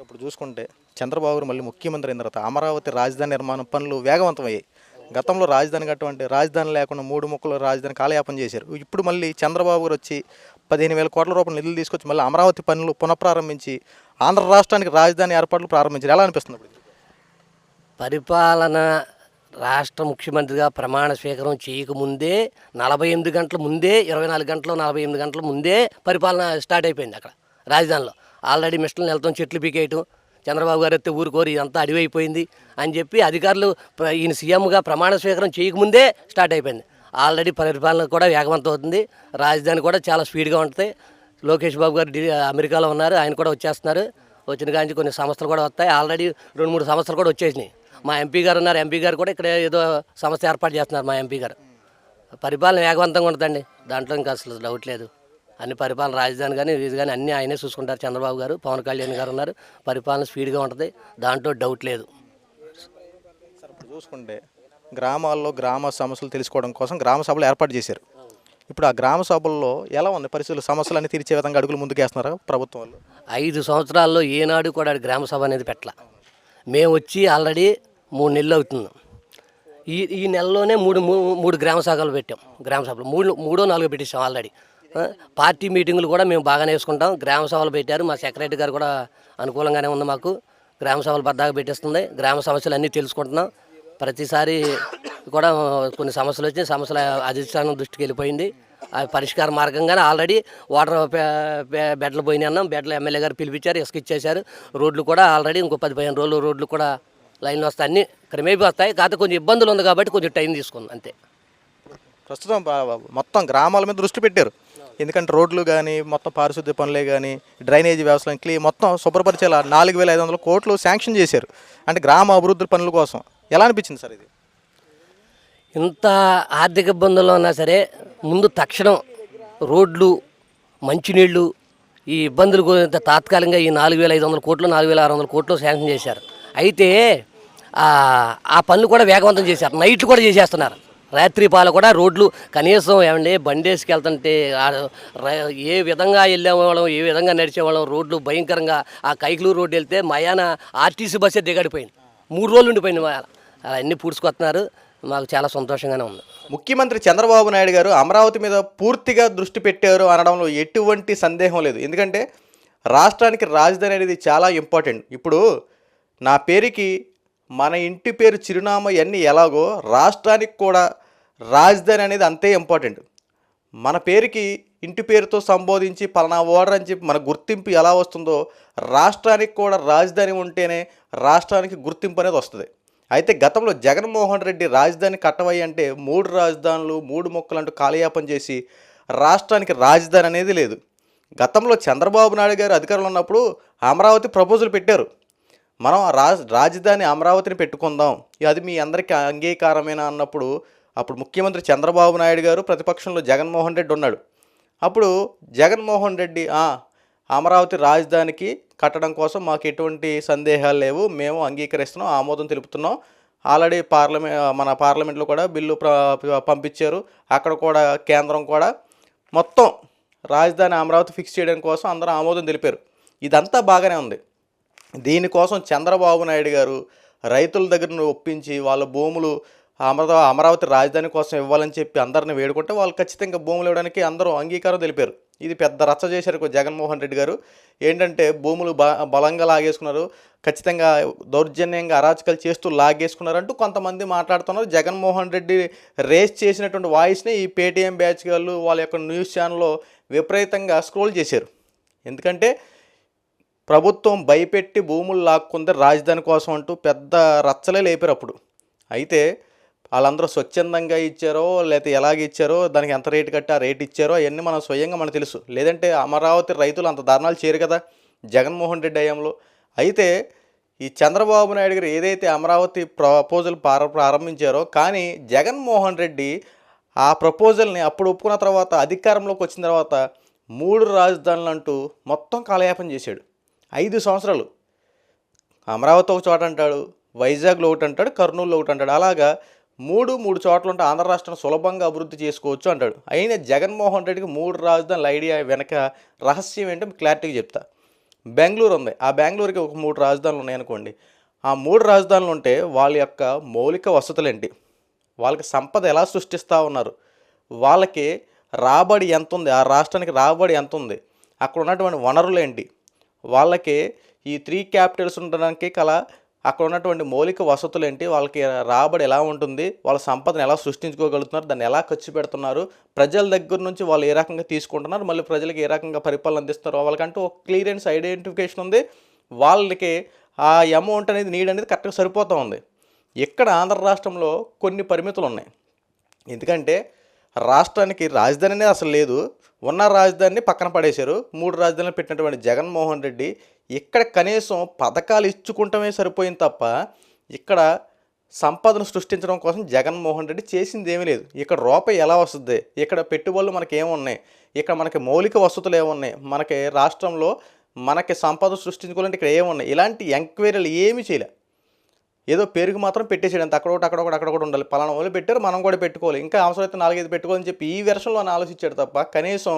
Sir ఇప్పుడు చూసుకుంటే చంద్రబాబు గారు మళ్ళీ ముఖ్యమంత్రి అయిన తర్వాత అమరావతి రాజధాని నిర్మాణం పనులు వేగవంతమయ్యాయి. గతంలో రాజధాని కట్టమంటే రాజధాని లేకుండా మూడు ముక్కలు రాజధాని కాలయాపన చేశారు. ఇప్పుడు మళ్ళీ చంద్రబాబు గారు వచ్చి 15,000 కోట్ల రూపాయల నిధులు తీసుకొచ్చి మళ్ళీ అమరావతి పనులు పునఃప్రారంభించి ఆంధ్ర రాష్ట్రానికి రాజధాని ఏర్పాట్లు ప్రారంభించారు. ఎలా అనిపిస్తుంది ఇప్పుడు? పరిపాలన రాష్ట్ర ముఖ్యమంత్రిగా ప్రమాణ స్వీకారం చేయకముందే 48 గంటల ముందే 24 గంటలు 48 గంటల ముందే పరిపాలన స్టార్ట్ అయిపోయింది అక్కడ రాజధానిలో. ఆల్రెడీ మిస్టర్లు నెలతో చెట్లు పీకేయటం, చంద్రబాబు గారు అయితే ఊరుకోరు ఇదంతా అడివి అయిపోయింది అని చెప్పి అధికారులు ఈయన సీఎంగా ప్రమాణ స్వీకారం చేయకముందే స్టార్ట్ అయిపోయింది. ఆల్రెడీ పరిపాలన కూడా వేగవంతం అవుతుంది. రాజధాని కూడా చాలా స్పీడ్గా ఉంటుంది. లోకేష్ బాబు గారు అమెరికాలో ఉన్నారు, ఆయన కూడా వచ్చేస్తున్నారు. వచ్చిన కానీ కొన్ని సంస్థలు కూడా వస్తాయి. ఆల్రెడీ 2-3 సంస్థలు కూడా వచ్చేసినాయి. మా ఎంపీ గారు ఉన్నారు, ఎంపీ గారు కూడా ఇక్కడ ఏదో సంస్థ ఏర్పాటు చేస్తున్నారు. మా ఎంపీ గారు పరిపాలన వేగవంతంగా ఉంటుందండి, దాంట్లో ఇంకా అసలు డౌట్ లేదు. అన్ని పరిపాలన రాజధాని కానీ ఇది కానీ అన్నీ ఆయనే చూసుకుంటారు. చంద్రబాబు గారు, పవన్ కళ్యాణ్ గారు ఉన్నారు. పరిపాలన స్పీడ్గా ఉంటుంది, దాంట్లో డౌట్ లేదు. సార్ ఇప్పుడు చూసుకుంటే గ్రామాల్లో గ్రామ సమస్యలు తెలుసుకోవడం కోసం గ్రామ సభలు ఏర్పాటు చేశారు. ఇప్పుడు ఆ గ్రామ సభల్లో ఎలా ఉంది పరిస్థితులు? సమస్యలన్నీ తీర్చే విధంగా అడుగులు ముందుకేస్తున్నారా ప్రభుత్వం వాళ్ళు? 5 సంవత్సరాల్లో ఏనాడు కూడా గ్రామ సభ అనేది పెట్టాల. మేము వచ్చి ఆల్రెడీ 3 నెలలు అవుతున్నాం. ఈ నెలలోనే మూడు గ్రామ సభలు పెట్టాం. గ్రామ సభలు మూడో నాలుగో పెట్టిస్తాం ఆల్రెడీ. పార్టీ మీటింగులు కూడా మేము బాగానే వేసుకుంటాం. గ్రామ సభలు పెట్టారు. మా సెక్రటరీ గారు కూడా అనుకూలంగానే ఉంది మాకు. గ్రామ సభలు బద్దాగా పెట్టిస్తుంది. గ్రామ సమస్యలు అన్నీ తెలుసుకుంటున్నాం. ప్రతిసారి కూడా కొన్ని సమస్యలు వచ్చి సమస్యల అధిష్టానం దృష్టికి వెళ్ళిపోయింది. ఆ పరిష్కార మార్గంగానే ఆల్రెడీ వాటర్ బెడ్లు పోయినాయి అన్నాం. బెడ్లు ఎమ్మెల్యే గారు పిలిపించారు, ఇసుక ఇచ్చేశారు. రోడ్లు కూడా ఆల్రెడీ ఇంకో 10-15 రోజులు రోడ్లు కూడా లైన్లు వస్తాయి, అన్నీ క్రమేపీ వస్తాయి. కాకపోతే కొంచెం ఇబ్బందులు ఉంది కాబట్టి కొంచెం టైం తీసుకుంది అంతే. ప్రస్తుతం మొత్తం గ్రామాల మీద దృష్టి పెట్టారు. ఎందుకంటే రోడ్లు కానీ మొత్తం పారిశుద్ధ్య పనులే కానీ డ్రైనేజీ వ్యవస్థ మొత్తం శుభ్రపరిచేలా 4,500 కోట్లు శాంక్షన్ చేశారు. అంటే గ్రామ అభివృద్ధి పనుల కోసం. ఎలా అనిపించింది సార్ ఇది? ఇంత ఆర్థిక ఇబ్బందుల్లో ఉన్నా సరే ముందు తక్షణం రోడ్లు, మంచినీళ్ళు, ఈ ఇబ్బందులు తాత్కాలికంగా ఈ 4,500 కోట్లు 4,600 కోట్లు శాంక్షన్ చేశారు. అయితే ఆ పనులు కూడా వేగవంతం చేశారు. నైట్లు కూడా చేసేస్తున్నారు. రాత్రి పాల కూడా రోడ్లు కనీసం ఏమండి బండేసుకు వెళ్తుంటే ఏ విధంగా వెళ్ళేవాళ్ళం, ఏ విధంగా నడిచేవాళ్ళం. రోడ్లు భయంకరంగా ఆ కైకులూరు రోడ్డు వెళ్తే మయాన ఆర్టీసీ బస్సే దిగడిపోయింది. 3 రోజులు ఉండిపోయింది. అలా అన్నీ పూడ్చుకొస్తున్నారు. మాకు చాలా సంతోషంగానే ఉంది. ముఖ్యమంత్రి చంద్రబాబు నాయుడు గారు అమరావతి మీద పూర్తిగా దృష్టి పెట్టారు అనడంలో ఎటువంటి సందేహం లేదు. ఎందుకంటే రాష్ట్రానికి రాజధాని అనేది చాలా ఇంపార్టెంట్. ఇప్పుడు నా పేరుకి మన ఇంటి పేరు, చిరునామా ఇవన్నీ ఎలాగో రాష్ట్రానికి కూడా రాజధాని అనేది అంతే ఇంపార్టెంట్. మన పేరుకి ఇంటి పేరుతో సంబోధించి పలానా ఓడర్ అని చెప్పి మన గుర్తింపు ఎలా వస్తుందో రాష్ట్రానికి కూడా రాజధాని ఉంటేనే రాష్ట్రానికి గుర్తింపు అనేది వస్తుంది. అయితే గతంలో జగన్మోహన్ రెడ్డి రాజధాని కట్టవయ్యి అంటే 3 రాజధానులు 3 ముక్కలు అంటూ కాలయాపన చేసి రాష్ట్రానికి రాజధాని అనేది లేదు. గతంలో చంద్రబాబు నాయుడు గారు అధికారంలో ఉన్నప్పుడు అమరావతి ప్రపోజల్ పెట్టారు. మనం రాజధాని అమరావతిని పెట్టుకుందాం, అది మీ అందరికీ అంగీకారమేనా అన్నప్పుడు అప్పుడు ముఖ్యమంత్రి చంద్రబాబు నాయుడు గారు, ప్రతిపక్షంలో జగన్మోహన్ రెడ్డి ఉన్నాడు. అప్పుడు జగన్మోహన్ రెడ్డి అమరావతి రాజధానికి కట్టడం కోసం మాకు ఎటువంటి సందేహాలు లేవు, మేము అంగీకరిస్తున్నాం, ఆమోదం తెలుపుతున్నాం. ఆల్రెడీ మన పార్లమెంట్లో కూడా బిల్లు పంపించారు. అక్కడ కూడా కేంద్రం కూడా మొత్తం రాజధాని అమరావతి ఫిక్స్ చేయడం కోసం అందరూ ఆమోదం తెలిపారు. ఇదంతా బాగానే ఉంది. దీనికోసం చంద్రబాబు నాయుడు గారు రైతుల దగ్గర ఒప్పించి వాళ్ళ భూములు అమరావతి రాజధాని కోసం ఇవ్వాలని చెప్పి అందరిని వేడుకుంటే వాళ్ళు ఖచ్చితంగా భూములు ఇవ్వడానికి అందరూ అంగీకారం తెలిపారు. ఇది పెద్ద రచ్చ చేశారు జగన్మోహన్ రెడ్డి గారు. ఏంటంటే భూములు బలంగా లాగేసుకున్నారు, ఖచ్చితంగా దౌర్జన్యంగా అరాచకాలు చేస్తూ లాగేసుకున్నారంటూ కొంతమంది మాట్లాడుతున్నారు. జగన్మోహన్ రెడ్డి రేస్ చేసినటువంటి వాయిస్ని ఈ పేటీఎం బ్యాచ్ వాళ్ళు వాళ్ళ యొక్క న్యూస్ ఛానల్లో విపరీతంగా స్క్రోల్ చేశారు. ఎందుకంటే ప్రభుత్వం భయపెట్టి భూములు లాక్కుంది రాజధాని కోసం అంటూ పెద్ద రచ్చలే లేపారు అప్పుడు. అయితే వాళ్ళందరూ స్వచ్ఛందంగా ఇచ్చారో లేకపోతే ఎలాగ ఇచ్చారో, దానికి ఎంత రేటు కట్టి ఆ రేటు ఇచ్చారో అవన్నీ మనం స్వయంగా మనకు తెలుసు. లేదంటే అమరావతి రైతులు అంత దారుణాలు చేయరు కదా జగన్మోహన్ రెడ్డి హయాంలో. అయితే ఈ చంద్రబాబు నాయుడు గారు ఏదైతే అమరావతి ప్రపోజల్ ప్రారంభించారో, కానీ జగన్మోహన్ రెడ్డి ఆ ప్రపోజల్ని అప్పుడు ఒప్పుకున్న తర్వాత అధికారంలోకి వచ్చిన తర్వాత 3 రాజధానులు అంటూ మొత్తం కాలయాపన చేశాడు. 5 సంవత్సరాలు అమరావతి ఒక చోట అంటాడు, వైజాగ్లో ఒకటి అంటాడు, కర్నూలులో ఒకటి అంటాడు. అలాగా 3 చోట్ల ఉంటే ఆంధ్ర రాష్ట్రాన్ని సులభంగా అభివృద్ధి చేసుకోవచ్చు అంటాడు. అయినా జగన్మోహన్ రెడ్డికి 3 రాజధానుల ఐడియా వెనక రహస్యం ఏంటో క్లారిటీగా చెప్తా. బెంగళూరు ఉంది. ఆ బెంగళూరుకి ఒక 3 రాజధానులు ఉన్నాయనుకోండి. ఆ 3 రాజధానులు ఉంటే వాళ్ళ యొక్క మౌలిక వసతులేంటి? వాళ్ళకి సంపద ఎలా సృష్టిస్తూ ఉన్నారు? వాళ్ళకి రాబడి ఎంతుంది? ఆ రాష్ట్రానికి రాబడి ఎంతుంది? అక్కడ ఉన్నటువంటి వనరులేంటి? వాళ్ళకి ఈ 3 క్యాపిటల్స్ ఉండడానికి అక్కడ ఉన్నటువంటి మౌలిక వసతులేంటి? వాళ్ళకి రాబడి ఎలా ఉంటుంది? వాళ్ళ సంపదను ఎలా సృష్టించుకోగలుగుతున్నారు? దాన్ని ఎలా ఖర్చు పెడుతున్నారు? ప్రజల దగ్గర నుంచి వాళ్ళు ఏ రకంగా తీసుకుంటున్నారు? మళ్ళీ ప్రజలకు ఏ రకంగా పరిపాలన అందిస్తున్నారు? వాళ్ళకంటూ ఒక క్లియరెన్స్ ఐడెంటిఫికేషన్ ఉంది. వాళ్ళకి ఆ అమౌంట్ అనేది నీడ్ అనేది కరెక్ట్గా సరిపోతూ ఉంది. ఇక్కడ ఆంధ్ర రాష్ట్రంలో కొన్ని పరిమితులు ఉన్నాయి. ఎందుకంటే రాష్ట్రానికి రాజధాని అనేది అసలు లేదు. ఉన్న రాజధానిని పక్కన పడేశారు. 3 రాజధానులు పెట్టినటువంటి జగన్మోహన్ రెడ్డి ఇక్కడ కనీసం పథకాలు ఇచ్చుకుంటమే సరిపోయింది తప్ప ఇక్కడ సంపదను సృష్టించడం కోసం జగన్మోహన్ రెడ్డి చేసింది ఏమీ లేదు. ఇక్కడ రూపాయి ఎలా వస్తుంది? ఇక్కడ పెట్టుబడులు మనకి ఏమున్నాయి? ఇక్కడ మనకి మౌలిక వసతులు ఏమున్నాయి? మనకి రాష్ట్రంలో మనకి సంపద సృష్టించుకోవాలంటే ఇక్కడ ఏమున్నాయి? ఇలాంటి ఎంక్వైరీలు ఏమీ చేయలే. ఏదో పేరుకి మాత్రం పెట్టేసాడు అంత అక్కడ ఒకటి ఉండాలి. పలానా వాళ్ళు పెట్టారు, మనం కూడా పెట్టుకోవాలి, ఇంకా అవసరమైతే 4-5 పెట్టుకోవాలని చెప్పి ఈ వెర్షన్లో ఆలోచించాడు తప్ప కనీసం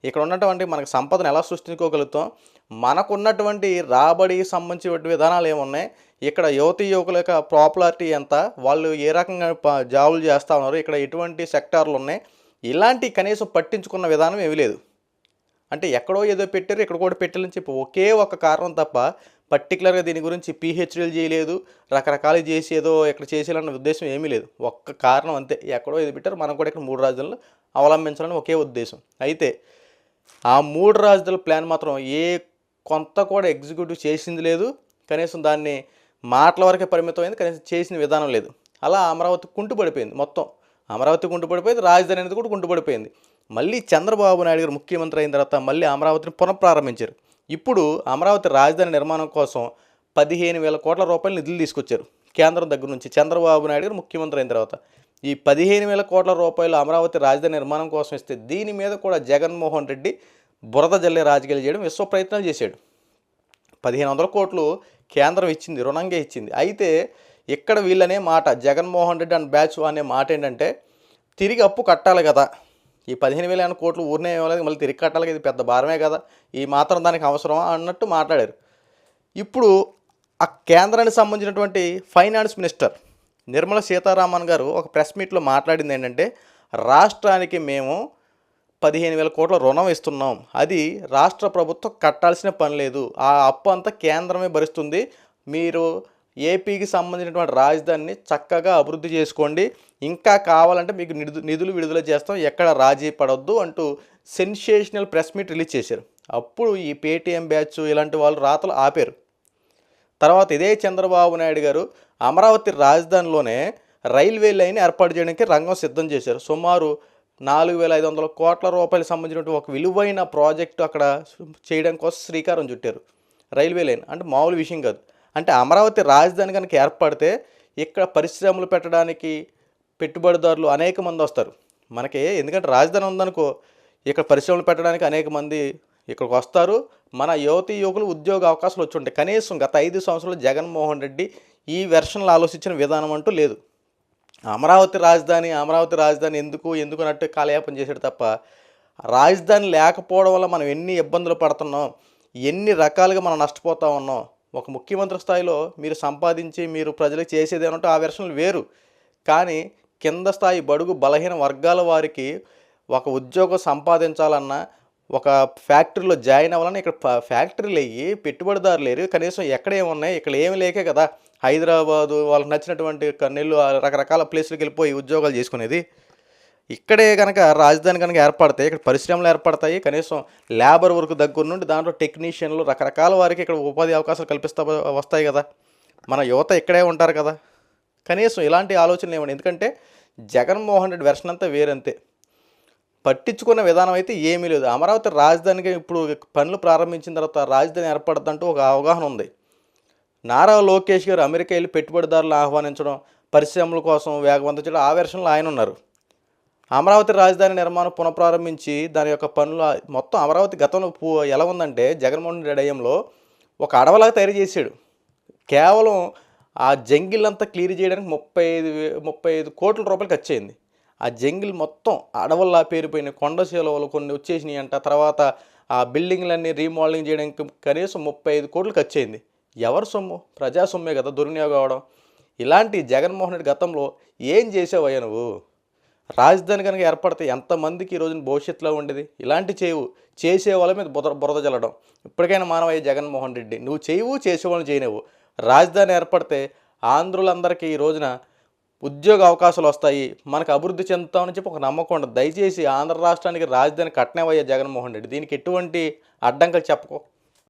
ఇక్కడ ఉన్నటువంటి మనకు సంపదను ఎలా సృష్టించుకోగలుగుతాం, మనకున్నటువంటి రాబడికి సంబంధించిన విధానాలు ఏమున్నాయి, ఇక్కడ యువకుల యొక్క పాపులారిటీ ఎంత, వాళ్ళు ఏ రకంగా జాబులు చేస్తూ ఉన్నారు, ఇక్కడ ఎటువంటి సెక్టార్లు ఉన్నాయి, ఇలాంటి కనీసం పట్టించుకున్న విధానం ఏమీ లేదు. అంటే ఎక్కడో ఏదో పెట్టారు, ఇక్కడ కూడా పెట్టాలని చెప్పి ఒకే ఒక కారణం తప్ప పర్టికులర్గా దీని గురించి పీహెచ్డీలు చేయలేదు, రకరకాలు చేసి ఏదో ఇక్కడ చేసేయాలన్న ఉద్దేశం ఏమీ లేదు. ఒక్క కారణం అంతే, ఎక్కడో ఏదో పెట్టారు, మనం కూడా ఇక్కడ 3 రాజధానులు అవలంబించాలని ఒకే ఉద్దేశం. అయితే ఆ 3 రాజధానుల ప్లాన్ మాత్రం కొంత కూడా ఎగ్జిక్యూటివ్ చేసింది లేదు. కనీసం దాన్ని మాటల వరకే పరిమితమైంది, కనీసం చేసిన విధానం లేదు. అలా అమరావతి కుంటుపడిపోయింది. మొత్తం అమరావతి కుంటుపడిపోయింది, రాజధాని అనేది కూడా కుంటుపడిపోయింది. మళ్ళీ చంద్రబాబు నాయుడు గారు ముఖ్యమంత్రి అయిన తర్వాత మళ్ళీ అమరావతిని పునఃప్రారంభించారు. ఇప్పుడు అమరావతి రాజధాని నిర్మాణం కోసం 15,000 కోట్ల రూపాయలు నిధులు తీసుకొచ్చారు కేంద్రం దగ్గర నుంచి. చంద్రబాబు నాయుడు గారు ముఖ్యమంత్రి అయిన తర్వాత ఈ 15,000 కోట్ల రూపాయలు అమరావతి రాజధాని నిర్మాణం కోసం ఇస్తే దీని మీద కూడా జగన్మోహన్ రెడ్డి బురద జల్లే రాజకీయాలు చేయడం విశ్వ ప్రయత్నాలు చేశాడు. 1,500 కోట్లు కేంద్రం ఇచ్చింది, రుణంగా ఇచ్చింది. అయితే ఇక్కడ వీళ్ళనే మాట, జగన్మోహన్ రెడ్డి అండ్ బ్యాచ్ అనే మాట ఏంటంటే తిరిగి అప్పు కట్టాలి కదా, ఈ 15,000 కోట్లు ఊరినే ఇవ్వలేదు, మళ్ళీ తిరిగి కట్టాలి కదా, ఇది పెద్ద భారమే కదా, ఈ మాత్రం దానికి అవసరమా అన్నట్టు మాట్లాడారు. ఇప్పుడు ఆ కేంద్రానికి సంబంధించినటువంటి ఫైనాన్స్ మినిస్టర్ నిర్మలా సీతారామన్ గారు ఒక ప్రెస్ మీట్లో మాట్లాడింది ఏంటంటే, రాష్ట్రానికి మేము 15,000 కోట్ల రుణం ఇస్తున్నాం, అది రాష్ట్ర ప్రభుత్వం కట్టాల్సిన పని లేదు, ఆ అప్పు అంతా కేంద్రమే భరిస్తుంది, మీరు ఏపీకి సంబంధించినటువంటి రాజధానిని చక్కగా అభివృద్ధి చేసుకోండి, ఇంకా కావాలంటే మీకు నిధులు విడుదల చేస్తాం, ఎక్కడ రాజీ పడొద్దు అంటూ సెన్సేషనల్ ప్రెస్ మీట్ రిలీజ్ చేశారు. అప్పుడు ఈ పేటీఎం బ్యాచ్ ఇలాంటి వాళ్ళు రాతలు ఆపారు. తర్వాత ఇదే చంద్రబాబు నాయుడు గారు అమరావతి రాజధానిలోనే రైల్వే లైన్ ఏర్పాటు చేయడానికి రంగం సిద్ధం చేశారు. సుమారు 4,500 కోట్ల రూపాయలకు సంబంధించిన ఒక విలువైన ప్రాజెక్టు అక్కడ చేయడం కోసం శ్రీకారం చుట్టారు. రైల్వే లైన్ అంటే మామూలు విషయం కాదు. అంటే అమరావతి రాజధాని కనుక ఏర్పడితే ఇక్కడ పరిశ్రమలు పెట్టడానికి పెట్టుబడిదారులు అనేక మంది వస్తారు మనకి. ఎందుకంటే రాజధాని ఉందనుకో, ఇక్కడ పరిశ్రమలు పెట్టడానికి అనేక మంది ఇక్కడికి వస్తారు, మన యువకులు ఉద్యోగ అవకాశాలు వచ్చి ఉంటాయి. కనీసం గత 5 సంవత్సరాలు జగన్మోహన్ రెడ్డి ఈ వెర్షన్లు ఆలోచించిన విధానం అంటూ లేదు. అమరావతి రాజధాని ఎందుకు అన్నట్టు కాలయాపన చేశాడు తప్ప, రాజధాని లేకపోవడం వల్ల మనం ఎన్ని ఇబ్బందులు పడుతున్నాం, ఎన్ని రకాలుగా మనం నష్టపోతూ ఉన్నాం. ఒక ముఖ్యమంత్రి స్థాయిలో మీరు సంపాదించి మీరు ప్రజలకు చేసేది ఏమంటే ఆ వెర్షన్లు వేరు. కానీ కింద స్థాయి బడుగు బలహీన వర్గాల వారికి ఒక ఉద్యోగం సంపాదించాలన్నా, ఒక ఫ్యాక్టరీలో జాయిన్ అవ్వాలన్నా, ఇక్కడ ఫ్యాక్టరీలు అయ్యి పెట్టుబడిదారులు లేరు, కనీసం ఎక్కడ ఏమున్నాయి, ఇక్కడ ఏమి లేకే కదా హైదరాబాదు వాళ్ళకి నచ్చినటువంటి నెల్లూరు రకరకాల ప్లేసులకు వెళ్ళిపోయి ఉద్యోగాలు చేసుకునేది. ఇక్కడే కనుక రాజధాని కనుక ఏర్పడతాయి, ఇక్కడ పరిశ్రమలు ఏర్పడతాయి, కనీసం లేబర్ వర్క్ దగ్గర నుండి దాంట్లో టెక్నీషియన్లు రకరకాల వారికి ఇక్కడ ఉపాధి అవకాశాలు వస్తాయి కదా, మన యువత ఇక్కడే ఉంటారు కదా. కనీసం ఇలాంటి ఆలోచనలు ఏమండి. ఎందుకంటే జగన్మోహన్ రెడ్డి వెర్షన్ అంతా వేరంతే, పట్టించుకున్న విధానం అయితే ఏమీ లేదు. అమరావతి రాజధానికి ఇప్పుడు పనులు ప్రారంభించిన తర్వాత రాజధాని ఏర్పడద్దంటూ ఒక అవగాహన ఉంది. నారా లోకేష్ గారు అమెరికా వెళ్ళి పెట్టుబడిదారులను ఆహ్వానించడం, పరిశ్రమల కోసం వేగవంతం చేయడం, ఆ వెర్షన్లో ఆయన ఉన్నారు. అమరావతి రాజధాని నిర్మాణం పునఃప్రారంభించి దాని యొక్క పనులు మొత్తం అమరావతి గతంలో ఎలా ఉందంటే జగన్మోహన్ రెడ్డి హయాంలో ఒక అడవలాగా తయారు చేశాడు. కేవలం ఆ జంగిల్ అంతా క్లియర్ చేయడానికి 35 కోట్ల రూపాయలు ఖర్చు అయింది. ఆ జంగిల్ మొత్తం అడవుల్లా పేరిపోయిన కొండ శిలవలు కొన్ని వచ్చేసినాయి అంట. తర్వాత ఆ బిల్డింగ్లన్నీ రీమోడలింగ్ చేయడానికి కనీసం 35 కోట్లు ఖర్చు అయింది. ఎవరి సొమ్ము? ప్రజా సొమ్మే కదా దుర్వినియోగం అవడం. ఇలాంటి జగన్మోహన్ రెడ్డి గతంలో ఏం చేసావయ్యా నువ్వు? రాజధాని కనుక ఏర్పడితే ఎంతమందికి ఈ రోజున భవిష్యత్తులో ఉండేది? ఇలాంటి చేసే వాళ్ళ మీద బురద జల్లడం. ఇప్పటికైనా మానవయ్య జగన్మోహన్ రెడ్డి, నువ్వు చేయవు, చేసేవాళ్ళని చేయలేవు. రాజధాని ఏర్పడితే ఆంధ్రులందరికీ ఈ రోజున ఉద్యోగ అవకాశాలు వస్తాయి, మనకు అభివృద్ధి చెందుతామని చెప్పి ఒక నమ్మకం ఉండదు. దయచేసి ఆంధ్ర రాష్ట్రానికి రాజధాని కట్టనేవయ్యా జగన్మోహన్ రెడ్డి. దీనికి ఎటువంటి అడ్డంకులు చెప్పకు.